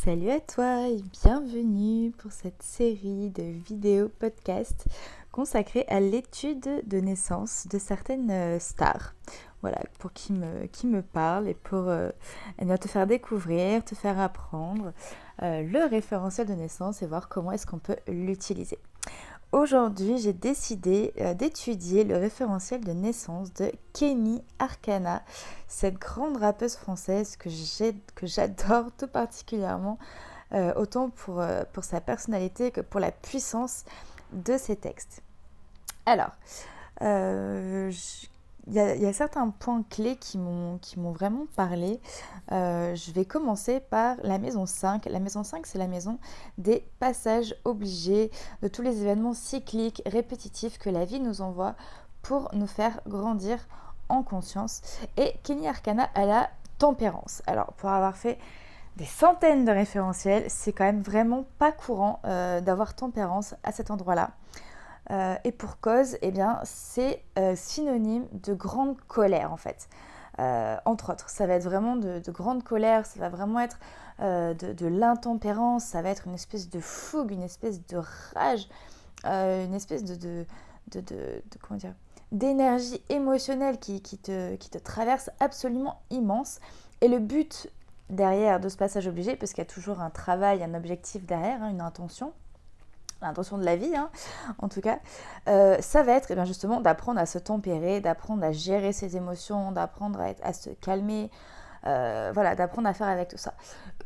Salut à toi et bienvenue pour cette série de vidéos podcast consacrée à l'étude de naissance de certaines stars. Voilà, pour qui me parle et pour te faire découvrir, te faire apprendre le référentiel de naissance et voir comment est-ce qu'on peut l'utiliser. Aujourd'hui, j'ai décidé d'étudier le référentiel de naissance de Kenny Arcana, cette grande rappeuse française que j'adore tout particulièrement, autant pour sa personnalité que pour la puissance de ses textes. Alors, euh, il y a certains points clés qui m'ont vraiment parlé. Je vais commencer par la maison 5. La maison 5, c'est la maison des passages obligés, de tous les événements cycliques, répétitifs que la vie nous envoie pour nous faire grandir en conscience. Et Kenny Arcana a la tempérance. Alors, pour avoir fait des centaines de référentiels, c'est quand même vraiment pas courant d'avoir tempérance à cet endroit-là. Et pour cause, eh bien, c'est synonyme de grande colère en fait. Entre autres, ça va être vraiment de grande colère, ça va vraiment être de l'intempérance, ça va être une espèce de fougue, une espèce de rage, une espèce comment dire, d'énergie émotionnelle qui te traverse absolument immense. Et le but derrière de ce passage obligé, parce qu'il y a toujours un travail, un objectif derrière, une intention, l'intention de la vie, en tout cas, ça va être justement d'apprendre à se tempérer, d'apprendre à gérer ses émotions, d'apprendre à se calmer, d'apprendre à faire avec tout ça.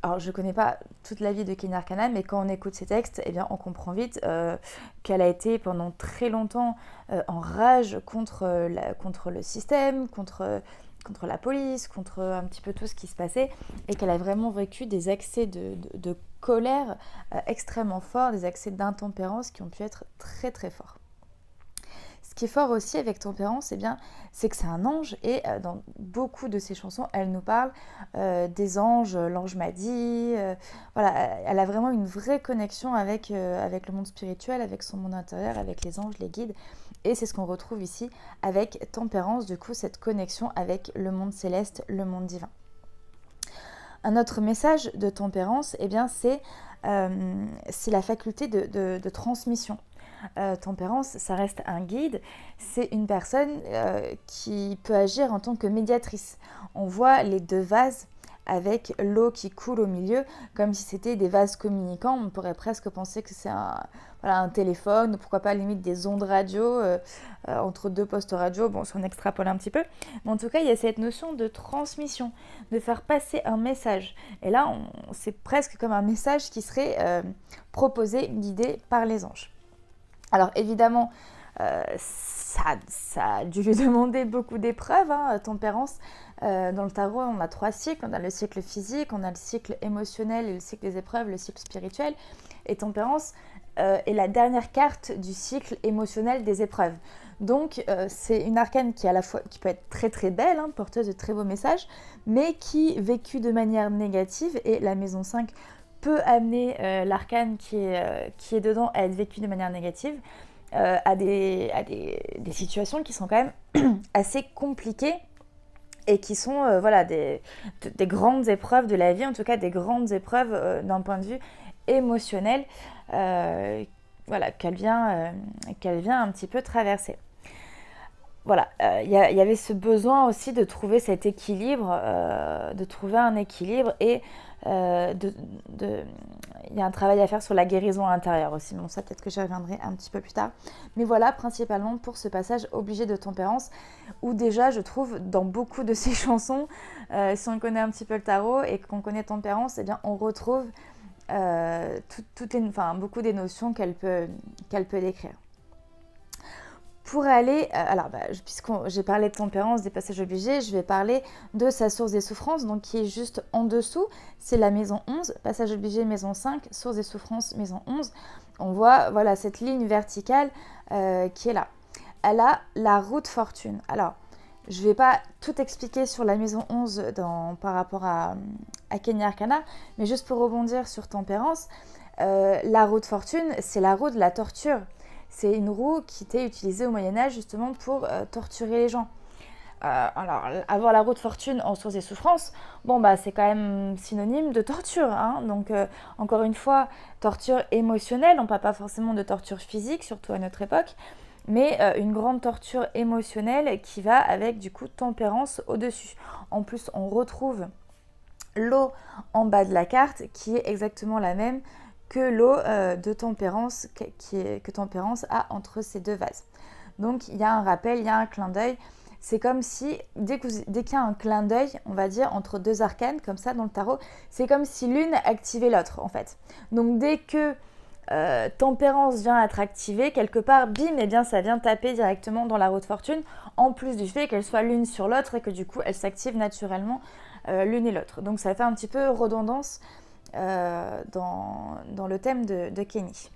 Alors, je ne connais pas toute la vie de Kenny Arcana, mais quand on écoute ses textes, on comprend vite qu'elle a été pendant très longtemps en rage contre le système, contre la police, contre un petit peu tout ce qui se passait, et qu'elle a vraiment vécu des accès de colère extrêmement forts, des accès d'intempérance qui ont pu être très très forts. Ce qui est fort aussi avec Tempérance, c'est que c'est un ange, et dans beaucoup de ses chansons, elle nous parle des anges, l'ange m'a dit, elle a vraiment une vraie connexion avec le monde spirituel, avec son monde intérieur, avec les anges, les guides, et c'est ce qu'on retrouve ici avec Tempérance, du coup cette connexion avec le monde céleste, le monde divin. Un autre message de Tempérance, c'est la faculté de transmission. Tempérance, ça reste un guide, c'est une personne qui peut agir en tant que médiatrice. On voit les deux vases avec l'eau qui coule au milieu, comme si c'était des vases communicants. On pourrait presque penser que c'est un téléphone, ou pourquoi pas limite des ondes radio entre deux postes radio, bon, si on extrapole un petit peu. Mais en tout cas, il y a cette notion de transmission, de faire passer un message. Et là, c'est presque comme un message qui serait proposé, guidé par les anges. Alors évidemment, ça a dû lui demander beaucoup d'épreuves, Tempérance. Dans le tarot, on a 3 cycles. On a le cycle physique, on a le cycle émotionnel et le cycle des épreuves, le cycle spirituel. Et Tempérance est la dernière carte du cycle émotionnel des épreuves. Donc c'est une arcane qui peut être très très belle, porteuse de très beaux messages, mais qui, vécue de manière négative, et la maison 5 peut amener l'arcane qui est dedans à être vécue de manière négative, à des situations qui sont quand même assez compliquées et qui sont des grandes épreuves de la vie, en tout cas des grandes épreuves d'un point de vue émotionnel, qu'elle vient un petit peu traverser. Voilà, il y avait ce besoin aussi de trouver cet équilibre, de trouver un équilibre, et il y a un travail à faire sur la guérison intérieure aussi. Bon, ça peut-être que j'y reviendrai un petit peu plus tard. Mais voilà, principalement pour ce passage obligé de Tempérance, où déjà je trouve dans beaucoup de ses chansons, si on connaît un petit peu le tarot et qu'on connaît Tempérance, on retrouve beaucoup des notions qu'elle peut décrire. Pour aller, puisque j'ai parlé de Tempérance, des passages obligés, je vais parler de sa source des souffrances, donc qui est juste en dessous, c'est la maison 11, passage obligé maison 5, source des souffrances maison 11. On voit cette ligne verticale qui est là. Elle a la roue de fortune. Alors, je ne vais pas tout expliquer sur la maison 11 par rapport à Kenny Arcana, mais juste pour rebondir sur Tempérance, la roue de fortune, c'est la roue de la torture. C'est une roue qui était utilisée au Moyen-Âge justement pour torturer les gens. alors, avoir la roue de fortune en source et souffrance, bon, bah, c'est quand même synonyme de torture, hein. Donc, encore une fois, torture émotionnelle, on ne parle pas forcément de torture physique, surtout à notre époque, mais une grande torture émotionnelle qui va avec, du coup, tempérance au-dessus. En plus, on retrouve l'eau en bas de la carte qui est exactement la même que l'eau de tempérance que tempérance a entre ces deux vases. Donc il y a un rappel, il y a un clin d'œil. C'est comme si, dès qu'il y a un clin d'œil, on va dire, entre deux arcanes, comme ça, dans le tarot, c'est comme si l'une activait l'autre, en fait. Donc dès que tempérance vient être activée, quelque part, bim, eh bien, ça vient taper directement dans la roue de fortune, en plus du fait qu'elle soit l'une sur l'autre et que du coup, elle s'active naturellement l'une et l'autre. Donc ça fait un petit peu redondance dans le thème de Kenny.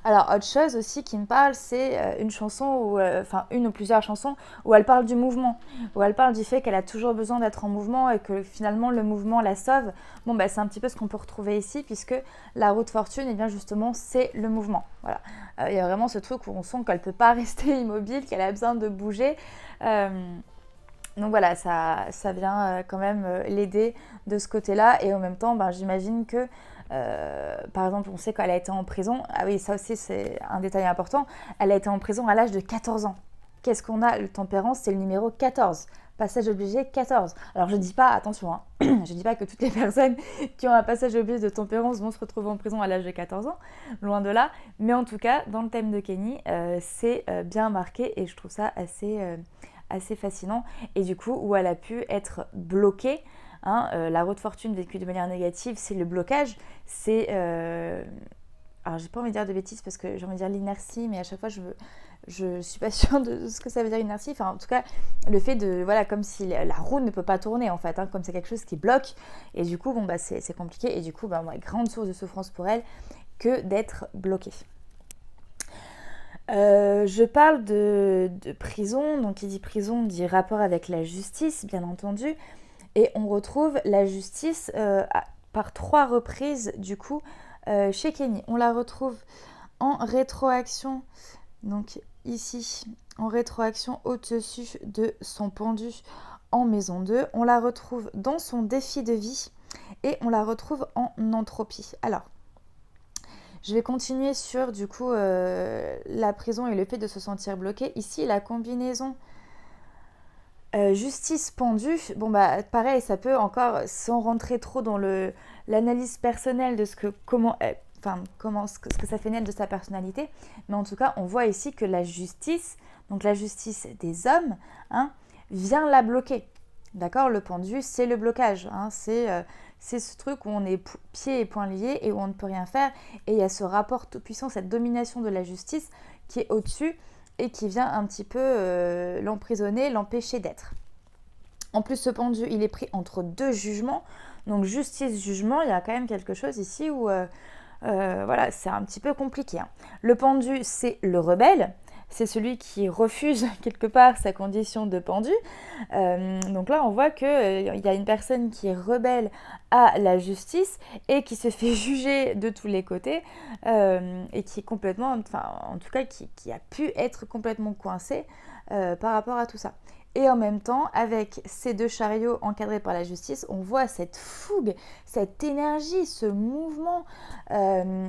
Alors, autre chose aussi qui me parle, c'est une chanson, enfin une ou plusieurs chansons, où elle parle du mouvement, où elle parle du fait qu'elle a toujours besoin d'être en mouvement et que finalement le mouvement la sauve. Bon, bah, c'est un petit peu ce qu'on peut retrouver ici, puisque la roue de fortune, eh bien justement, c'est le mouvement. Voilà. Il y a vraiment ce truc où on sent qu'elle ne peut pas rester immobile, qu'elle a besoin de bouger. Donc voilà, ça vient quand même l'aider de ce côté-là. Et en même temps, ben, j'imagine que, par exemple, on sait qu'elle a été en prison. Ah oui, ça aussi, c'est un détail important. Elle a été en prison à l'âge de 14 ans. Qu'est-ce qu'on a? Le tempérance, c'est le numéro 14. Passage obligé 14. Alors je dis pas, attention, hein, je dis pas que toutes les personnes qui ont un passage obligé de tempérance vont se retrouver en prison à l'âge de 14 ans, loin de là. Mais en tout cas, dans le thème de Kenny, c'est bien marqué et je trouve ça assez fascinant. Et du coup, où elle a pu être bloquée, hein, la roue de fortune vécue de manière négative, c'est le blocage, c'est... alors j'ai pas envie de dire de bêtises parce que j'ai envie de dire l'inertie, mais à chaque fois je suis pas sûre de ce que ça veut dire inertie. Enfin, en tout cas, le fait de, voilà, comme si la roue ne peut pas tourner en fait, hein, comme c'est quelque chose qui bloque. Et du coup, bon, bah, c'est compliqué. Et du coup, bah, grande source de souffrance pour elle que d'être bloquée. Je parle de prison. Donc, qui dit prison dit rapport avec la justice, bien entendu. Et on retrouve la justice par 3 reprises, du coup, chez Kenny. On la retrouve en rétroaction, donc ici, en rétroaction au-dessus de son pendu en maison 2. On la retrouve dans son défi de vie et on la retrouve en entropie. Alors, je vais continuer sur du coup la prison et le fait de se sentir bloqué. Ici, la combinaison justice pendue, bon bah pareil, ça peut encore, sans rentrer trop dans l'analyse personnelle de ce que ça fait naître de sa personnalité, mais en tout cas on voit ici que la justice, donc la justice des hommes, hein, vient la bloquer. D'accord, le pendu, c'est le blocage, hein, c'est ce truc où on est pieds et poings liés et où on ne peut rien faire, et il y a ce rapport tout puissant, cette domination de la justice qui est au-dessus et qui vient un petit peu l'emprisonner, l'empêcher d'être. En plus, ce pendu, il est pris entre 2 jugements, donc justice-jugement, il y a quand même quelque chose ici où voilà, c'est un petit peu compliqué, hein. Le pendu, c'est le rebelle, c'est celui qui refuse quelque part sa condition de pendu. Donc là, on voit qu'il y a une personne qui est rebelle à la justice et qui se fait juger de tous les côtés et qui est complètement, enfin en tout cas qui a pu être complètement coincé par rapport à tout ça. Et en même temps, avec ces 2 chariots encadrés par la justice, on voit cette fougue, cette énergie, ce mouvement,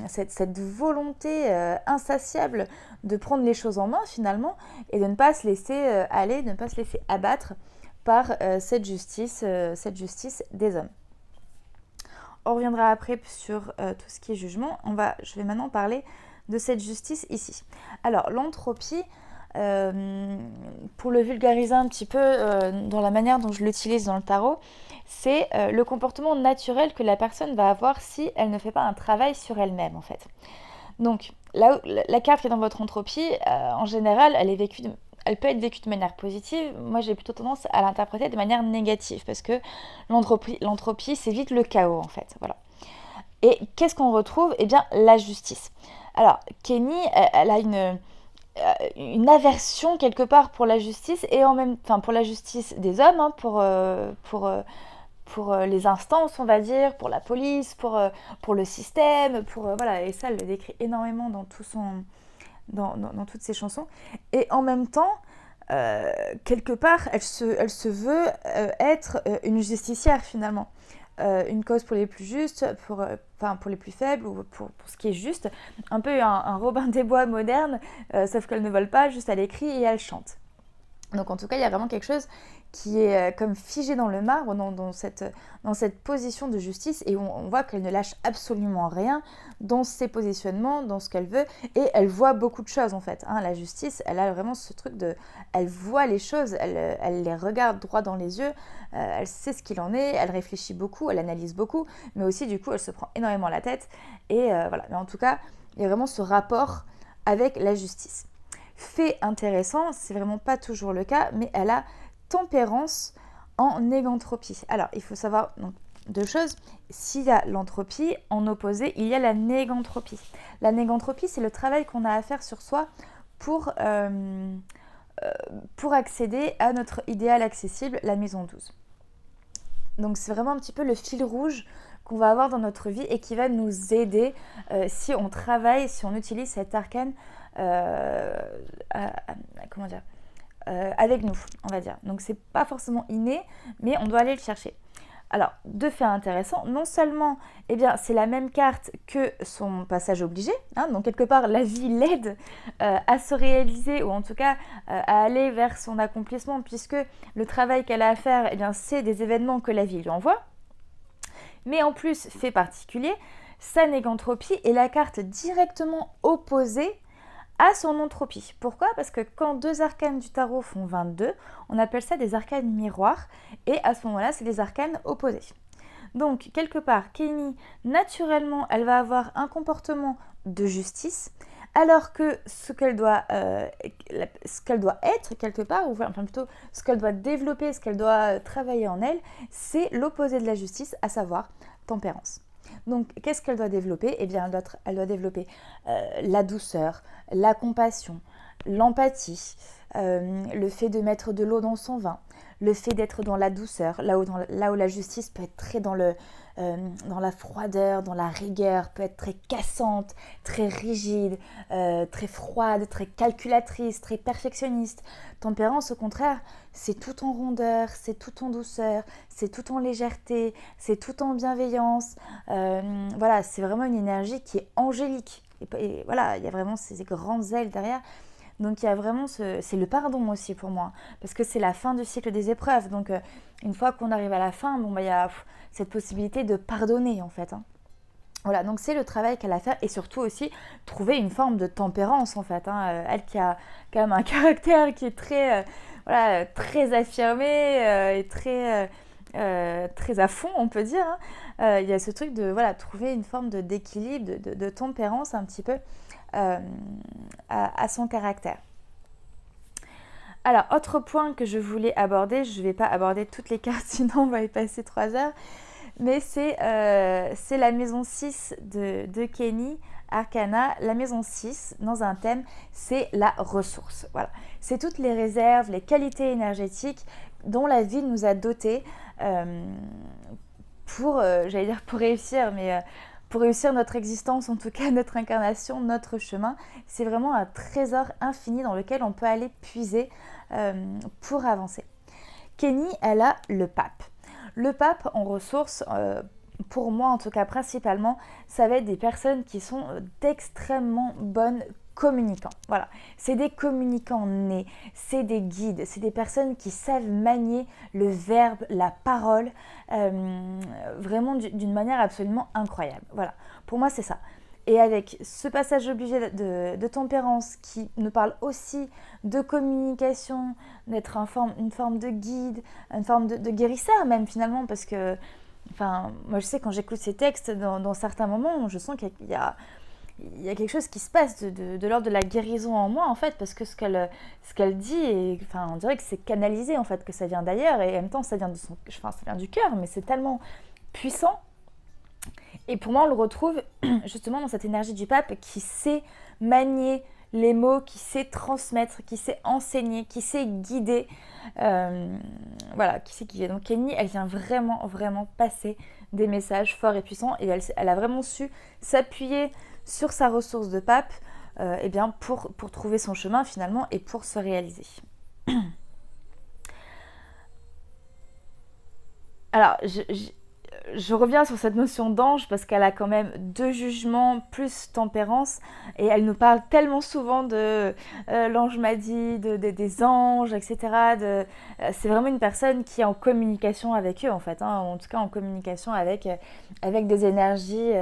cette volonté insatiable de prendre les choses en main finalement et de ne pas se laisser aller, de ne pas se laisser abattre par cette justice des hommes. On reviendra après sur tout ce qui est jugement. Je vais maintenant parler de cette justice ici. Alors, l'entropie, pour le vulgariser un petit peu dans la manière dont je l'utilise dans le tarot, c'est le comportement naturel que la personne va avoir si elle ne fait pas un travail sur elle-même en fait. Donc là, la carte qui est dans votre entropie, en général, elle peut être vécue de manière positive. Moi, j'ai plutôt tendance à l'interpréter de manière négative parce que l'entropie, c'est vite le chaos en fait. Voilà. Et qu'est-ce qu'on retrouve? Eh bien, la justice. Alors, Kenny, elle a une aversion quelque part pour la justice et pour la justice des hommes, hein, pour les instances, on va dire, pour la police, pour le système, voilà, et ça, elle le décrit énormément dans toutes ses chansons. Et en même temps, quelque part, elle se veut être une justicière finalement. Une cause pour les plus justes, pour les plus faibles ou pour ce qui est juste. Un peu un Robin des Bois moderne, sauf qu'elle ne vole pas, juste elle écrit et elle chante. Donc en tout cas, il y a vraiment quelque chose qui est comme figé dans le marbre, dans cette position de justice, et on voit qu'elle ne lâche absolument rien dans ses positionnements, dans ce qu'elle veut, et elle voit beaucoup de choses en fait. La justice, elle a vraiment ce truc de... Elle voit les choses, elle les regarde droit dans les yeux, elle sait ce qu'il en est, elle réfléchit beaucoup, elle analyse beaucoup, mais aussi du coup, elle se prend énormément la tête, et voilà. Mais en tout cas, il y a vraiment ce rapport avec la justice. Fait intéressant, c'est vraiment pas toujours le cas, mais elle a tempérance en négantropie. Alors, il faut savoir donc, deux choses. S'il y a l'entropie, en opposé, il y a la négantropie. La négantropie, c'est le travail qu'on a à faire sur soi pour accéder à notre idéal accessible, la maison 12. Donc, c'est vraiment un petit peu le fil rouge qu'on va avoir dans notre vie et qui va nous aider si on travaille, si on utilise cet arcane avec nous, on va dire. Donc c'est pas forcément inné, mais on doit aller le chercher. Alors, deux faits intéressants, non seulement c'est la même carte que son passage obligé, donc quelque part la vie l'aide à se réaliser ou en tout cas à aller vers son accomplissement puisque le travail qu'elle a à faire, c'est des événements que la vie lui envoie. Mais en plus, fait particulier, sa négantropie est la carte directement opposée à son entropie. Pourquoi ? Parce que quand deux arcanes du tarot font 22, on appelle ça des arcanes miroirs, et à ce moment-là, c'est des arcanes opposés. Donc, quelque part, Kenny, naturellement, elle va avoir un comportement de justice, alors que ce qu'elle doit être, quelque part, ou enfin plutôt ce qu'elle doit développer, ce qu'elle doit travailler en elle, c'est l'opposé de la justice, à savoir tempérance. Donc, qu'est-ce qu'elle doit développer ? Elle doit développer la douceur, la compassion, l'empathie, le fait de mettre de l'eau dans son vin, le fait d'être dans la douceur, là où la justice peut être très dans la froideur, dans la rigueur, peut être très cassante, très rigide, très froide, très calculatrice, très perfectionniste. Tempérance, au contraire, c'est tout en rondeur, c'est tout en douceur, c'est tout en légèreté, c'est tout en bienveillance. Voilà, c'est vraiment une énergie qui est angélique. Et voilà, il y a vraiment ces grandes ailes derrière. Donc il y a vraiment c'est le pardon aussi pour moi, parce que c'est la fin du cycle des épreuves. Donc une fois qu'on arrive à la fin, il y a cette possibilité de pardonner en fait. Voilà, donc c'est le travail qu'elle a à faire et surtout aussi trouver une forme de tempérance en fait. Elle qui a quand même un caractère qui est très, très affirmé et très à fond on peut dire. Il y a ce truc de trouver une forme d'équilibre, de tempérance un petit peu à son caractère. Alors, autre point que je voulais aborder, je ne vais pas aborder toutes les cartes, sinon on va y passer 3 heures, mais c'est la maison 6 de Kenny Arcana. La maison 6, dans un thème, c'est la ressource. Voilà. C'est toutes les réserves, les qualités énergétiques dont la vie nous a dotés pour réussir, mais... pour réussir notre existence, en tout cas notre incarnation, notre chemin, c'est vraiment un trésor infini dans lequel on peut aller puiser pour avancer. Kenny, elle a le pape. Le pape en ressources, pour moi en tout cas principalement, ça va être des personnes qui sont d'extrêmement bonnes communicants. Voilà, c'est des communicants nés, c'est des guides, c'est des personnes qui savent manier le verbe, la parole, vraiment d'une manière absolument incroyable. Voilà, pour moi c'est ça. Et avec ce passage obligé de tempérance qui nous parle aussi de communication, d'être une forme de guide, une forme de guérisseur même finalement, parce que, moi je sais quand j'écoute ces textes, dans certains moments, je sens qu'il y a quelque chose qui se passe de l'ordre de la guérison en moi en fait, parce que ce qu'elle dit, on dirait que c'est canalisé en fait, que ça vient d'ailleurs, et en même temps ça vient ça vient du cœur, mais c'est tellement puissant. Et pour moi, on le retrouve justement dans cette énergie du pape qui sait manier les mots, qui sait transmettre, qui sait enseigner, qui sait guider. Qui sait guider. Donc Kenny, elle vient vraiment, vraiment passer des messages forts et puissants. Et elle a vraiment su s'appuyer sur sa ressource de pape pour trouver son chemin finalement et pour se réaliser. Alors, je reviens sur cette notion d'ange parce qu'elle a quand même deux jugements plus tempérance et elle nous parle tellement souvent de l'ange m'a dit, des anges, etc. C'est vraiment une personne qui est en communication avec eux en fait, hein, en tout cas en communication avec des énergies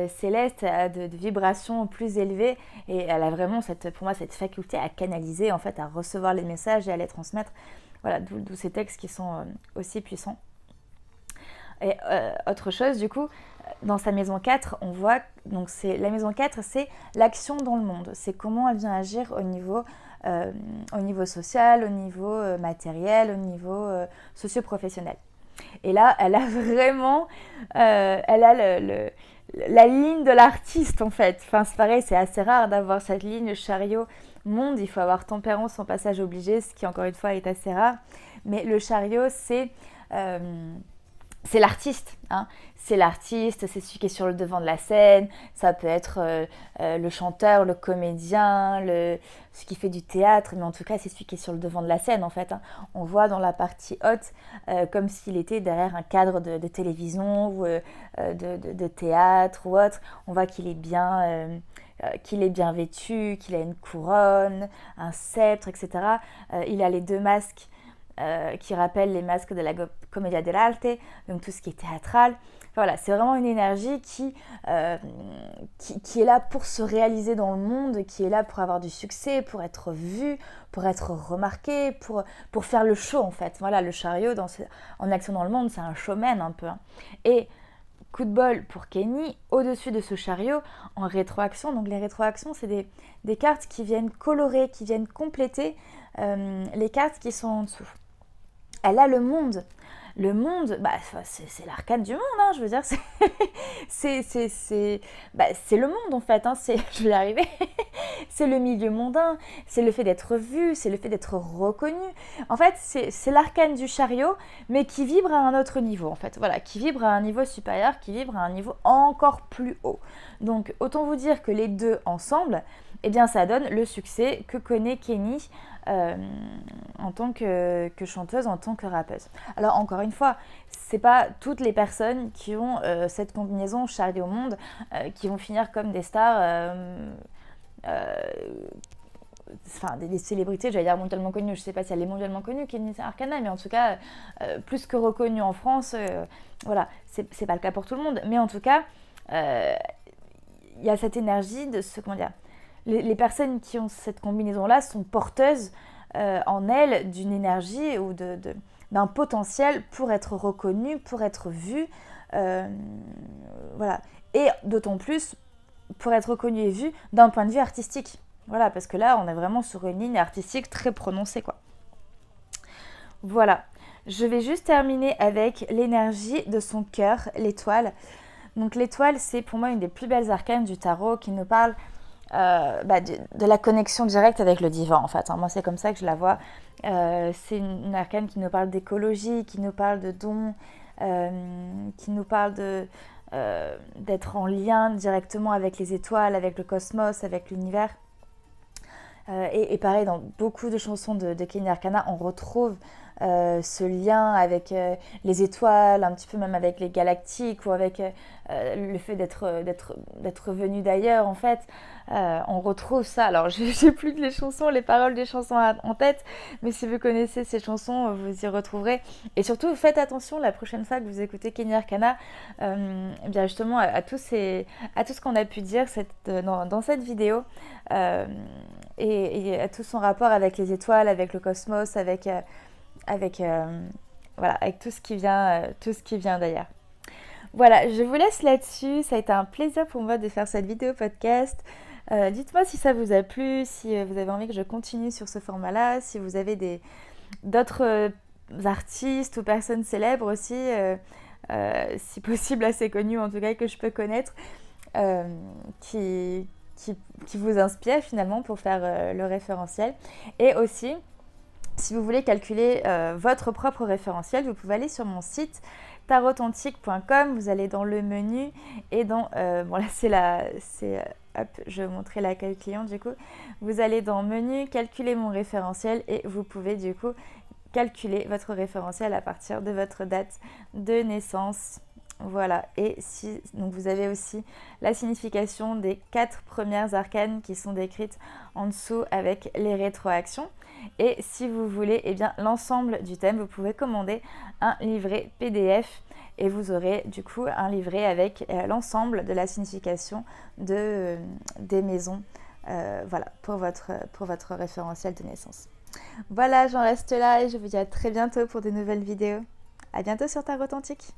célestes, de vibrations plus élevées et elle a vraiment pour moi cette faculté à canaliser en fait, à recevoir les messages et à les transmettre. Voilà, d'où ces textes qui sont aussi puissants. Et autre chose, du coup, dans sa maison 4, on voit, donc la maison 4, c'est l'action dans le monde. C'est comment elle vient agir au niveau social, au niveau matériel, au niveau socio-professionnel. Et là, elle a vraiment, elle a la ligne de l'artiste en fait. Enfin, c'est pareil, c'est assez rare d'avoir cette ligne chariot monde. Il faut avoir tempérance en passage obligé, ce qui encore une fois est assez rare. Mais le chariot, c'est l'artiste, hein. C'est l'artiste, c'est celui qui est sur le devant de la scène. Ça peut être le chanteur, le comédien, celui qui fait du théâtre, mais en tout cas, c'est celui qui est sur le devant de la scène, en fait, hein. On voit dans la partie haute comme s'il était derrière un cadre de télévision ou de théâtre ou autre. On voit qu'il est bien vêtu, qu'il a une couronne, un sceptre, etc. Il a les deux masques qui rappellent les masques de la Commedia dell'arte, donc tout ce qui est théâtral. Enfin, voilà, c'est vraiment une énergie qui est là pour se réaliser dans le monde, qui est là pour avoir du succès, pour être vu, pour être remarqué, pour faire le show en fait. Voilà, le chariot en action dans le monde, c'est un showman un peu, hein. Et coup de bol pour Kenny, au-dessus de ce chariot, en rétroaction. Donc les rétroactions, c'est des cartes qui viennent colorer, qui viennent compléter les cartes qui sont en dessous. Elle a le monde. Le monde, bah, c'est l'arcane du monde, hein, je veux dire, c'est le monde en fait, hein, je vais y arriver, c'est le milieu mondain, c'est le fait d'être vu, c'est le fait d'être reconnu. En fait, c'est l'arcane du chariot, mais qui vibre à un autre niveau en fait, voilà, qui vibre à un niveau supérieur, qui vibre à un niveau encore plus haut. Donc, autant vous dire que les deux ensemble, eh bien, ça donne le succès que connaît Kenny en tant que chanteuse, en tant que rappeuse. Alors encore une fois, c'est pas toutes les personnes qui ont cette combinaison chariot au monde qui vont finir comme des stars, enfin des célébrités, j'allais dire mondialement connues. Je sais pas si elle est mondialement connue, Kenny Arcana, mais en tout cas plus que reconnue en France. Voilà, c'est pas le cas pour tout le monde, mais en tout cas, il y a cette énergie de comment dire. Les personnes qui ont cette combinaison-là sont porteuses en elles d'une énergie ou d'un potentiel pour être reconnues, pour être vues. Voilà. Et d'autant plus pour être reconnues et vues d'un point de vue artistique. Voilà, parce que là, on est vraiment sur une ligne artistique très prononcée, quoi. Voilà. Je vais juste terminer avec l'énergie de son cœur, l'étoile. Donc l'étoile, c'est pour moi une des plus belles arcanes du tarot qui nous parle de la connexion directe avec le divin en fait, hein. Moi c'est comme ça que je la vois. C'est une arcane qui nous parle d'écologie, qui nous parle de dons, qui nous parle d'être en lien directement avec les étoiles, avec le cosmos, avec l'univers. Et pareil, dans beaucoup de chansons de Kenny Arcana, on retrouve ce lien avec les étoiles, un petit peu même avec les galactiques ou avec le fait d'être venu d'ailleurs en fait. On retrouve ça. Alors j'ai plus que les paroles des chansons en tête, mais si vous connaissez ces chansons, vous y retrouverez. Et surtout, faites attention la prochaine fois que vous écoutez Kenny Arcana, bien justement à tout ce qu'on a pu dire dans cette vidéo. Et à tout son rapport avec les étoiles, avec le cosmos, avec tout ce qui vient d'ailleurs. Voilà, je vous laisse là-dessus. Ça a été un plaisir pour moi de faire cette vidéo podcast. Dites-moi si ça vous a plu, si vous avez envie que je continue sur ce format-là, si vous avez d'autres artistes ou personnes célèbres aussi, si possible assez connus en tout cas que je peux connaître, qui vous inspire finalement pour faire le référentiel. Et aussi, si vous voulez calculer votre propre référentiel, vous pouvez aller sur mon site tarotauthentique.com, vous allez dans le menu et dans... bon là c'est hop, je vais vous montrer l'accueil client du coup. Vous allez dans menu, calculer mon référentiel et vous pouvez du coup calculer votre référentiel à partir de votre date de naissance. Voilà, et si, donc vous avez aussi la signification des 4 premières arcanes qui sont décrites en dessous avec les rétroactions. Et si vous voulez eh bien, l'ensemble du thème, vous pouvez commander un livret PDF et vous aurez du coup un livret avec l'ensemble de la signification des maisons voilà, pour votre référentiel de naissance. Voilà, j'en reste là et je vous dis à très bientôt pour de nouvelles vidéos. À bientôt sur Tarot Authentique.